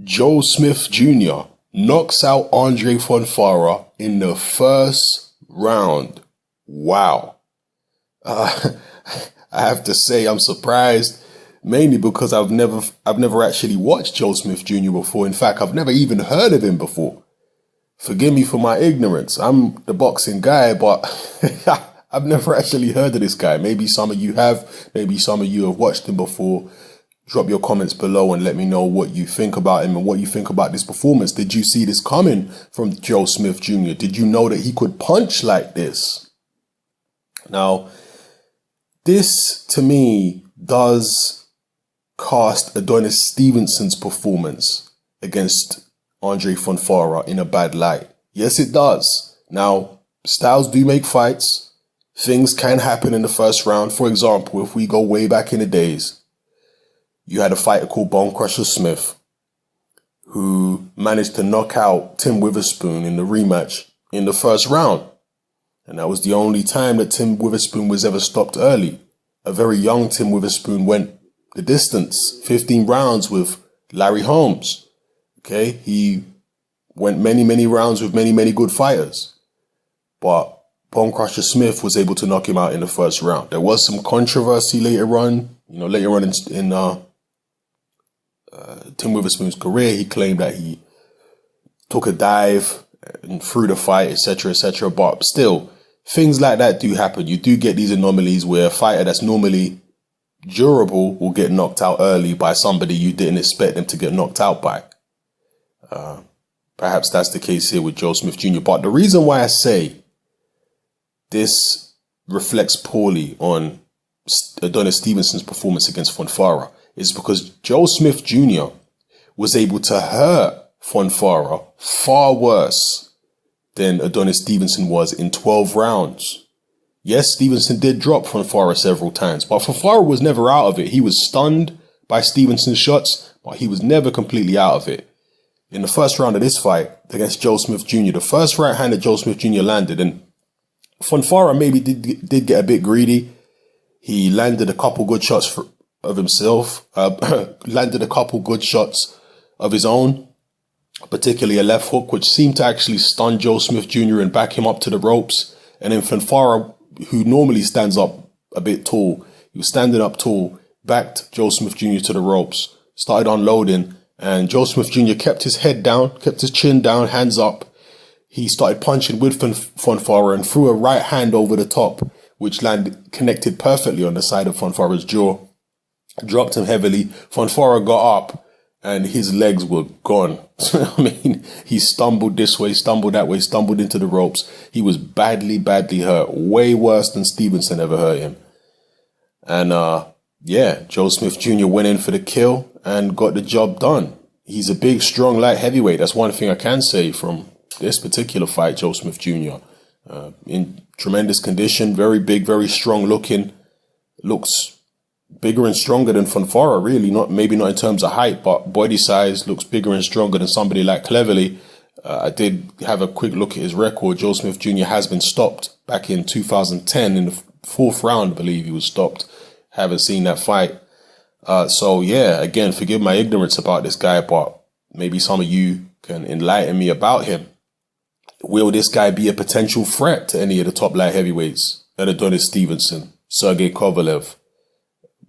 Joe Smith Jr. knocks out Andrzej Fonfara in the first round. Wow. I have to say I'm surprised, mainly because I've never actually watched Joe Smith Jr. before. In fact, I've never even heard of him before. Forgive me for my ignorance. I'm the boxing guy, but I've never actually heard of this guy. Maybe some of you have. Maybe some of you have watched him before. Drop your comments below and let me know what you think about him and what you think about this performance. Did you see this coming from Joe Smith Jr.? Did you know that he could punch like this? Now, this to me does cast Adonis Stevenson's performance against Andrzej Fonfara in a bad light. Yes, it does. Now, styles do make fights. Things can happen in the first round. For example, if we go way back in the days, you had a fighter called Bone Crusher Smith who managed to knock out Tim Witherspoon in the rematch in the first round. And that was the only time that Tim Witherspoon was ever stopped early. A very young Tim Witherspoon went the distance, 15 rounds with Larry Holmes. Okay, he went many rounds with many good fighters. But Bone Crusher Smith was able to knock him out in the first round. There was some controversy later on. Later on in Tim Witherspoon's career, he claimed that he took a dive and threw the fight, etc., etc. But still, things like that do happen. You do get these anomalies where a fighter that's normally durable will get knocked out early by somebody you didn't expect them to get knocked out by. Perhaps that's the case here with Joe Smith Jr. But the reason why I say this reflects poorly on Adonis Stevenson's performance against Fonfara is because Joe Smith Jr. was able to hurt Fonfara far worse than Adonis Stevenson was in 12 rounds. Yes, Stevenson did drop Fonfara several times, but Fonfara was never out of it. He was stunned by Stevenson's shots, but he was never completely out of it. In the first round of this fight against Joe Smith Jr., the first right hand that Joe Smith Jr. landed, and Fonfara maybe did get a bit greedy. He landed a couple good shots of himself, landed a couple good shots of his own, particularly a left hook, which seemed to actually stun Joe Smith Jr. and back him up to the ropes. And then Fonfara, who normally stands up a bit tall, he was standing up tall, backed Joe Smith Jr. to the ropes, started unloading, and Joe Smith Jr. kept his head down, kept his chin down, hands up. He started punching with Fonfara and threw a right hand over the top, which connected perfectly on the side of Fonfara's jaw. Dropped him heavily. Fonfara got up and his legs were gone. I mean, he stumbled this way, stumbled that way, stumbled into the ropes. He was badly hurt. Way worse than Stevenson ever hurt him. And yeah, Joe Smith Jr. went in for the kill and got the job done. He's a big, strong, light heavyweight. That's one thing I can say from this particular fight, Joe Smith Jr. In tremendous condition, very big, very strong looking, looks bigger and stronger than Fonfara, really. Maybe not in terms of height, but body size, looks bigger and stronger than somebody like Cleverly. I did have a quick look at his record. Joe Smith Jr. has been stopped back in 2010 in the fourth round, I believe he was stopped. Haven't seen that fight. So yeah, again, forgive my ignorance about this guy, but maybe some of you can enlighten me about him. Will this guy be a potential threat to any of the top light heavyweights? Adonis Stevenson, Sergey Kovalev.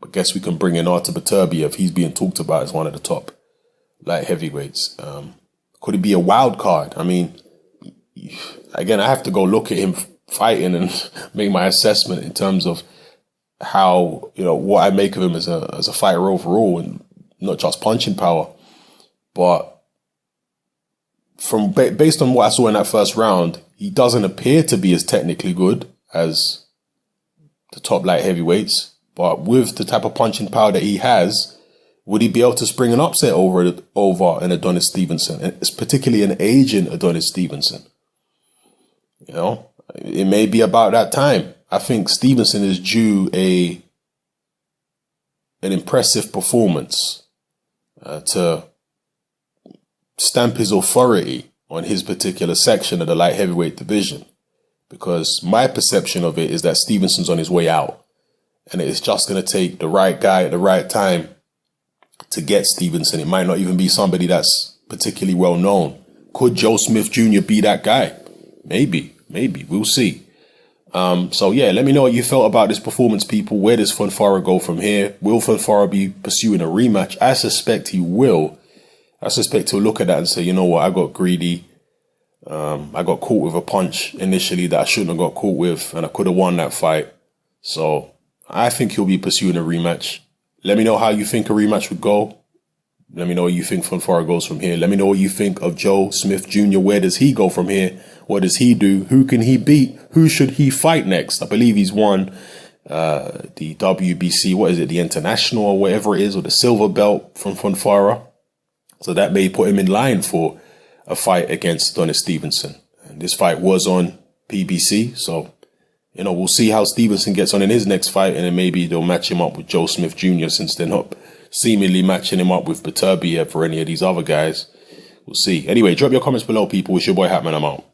I guess we can bring in Artur Beterbiev. He's being talked about as one of the top light heavyweights. Could it be a wild card? I mean, again, I have to go look at him fighting and make my assessment in terms of how, what I make of him as a fighter overall, and not just punching power. But based on what I saw in that first round, he doesn't appear to be as technically good as the top light heavyweights. But with the type of punching power that he has, would he be able to spring an upset over an Adonis Stevenson, and it's particularly an aging Adonis Stevenson? It may be about that time. I think Stevenson is due an impressive performance to stamp his authority on his particular section of the light heavyweight division, because my perception of it is that Stevenson's on his way out, and it's just going to take the right guy at the right time to get Stevenson. It might not even be somebody that's particularly well known. Could Joe Smith Jr. be that guy? Maybe. We'll see. So yeah, let me know what you felt about this performance, people. Where does Fonfara go from here? Will Fonfara be pursuing a rematch? I suspect he will. I suspect he'll look at that and say, you know what, I got greedy. I got caught with a punch initially that I shouldn't have got caught with, and I could have won that fight. So I think he'll be pursuing a rematch. Let me know how you think a rematch would go. Let me know what you think Fonfara goes from here. Let me know what you think of Joe Smith Jr. Where does he go from here? What does he do? Who can he beat? Who should he fight next? I believe he's won the WBC, what is it, the International or whatever it is, or the silver belt from Fonfara. So that may put him in line for a fight against Adonis Stevenson. And this fight was on PBC, so, you know, we'll see how Stevenson gets on in his next fight, and then maybe they'll match him up with Joe Smith Jr. since they're not seemingly matching him up with Beterbiev or any of these other guys. We'll see. Anyway, drop your comments below, people. It's your boy Hatman. I'm out.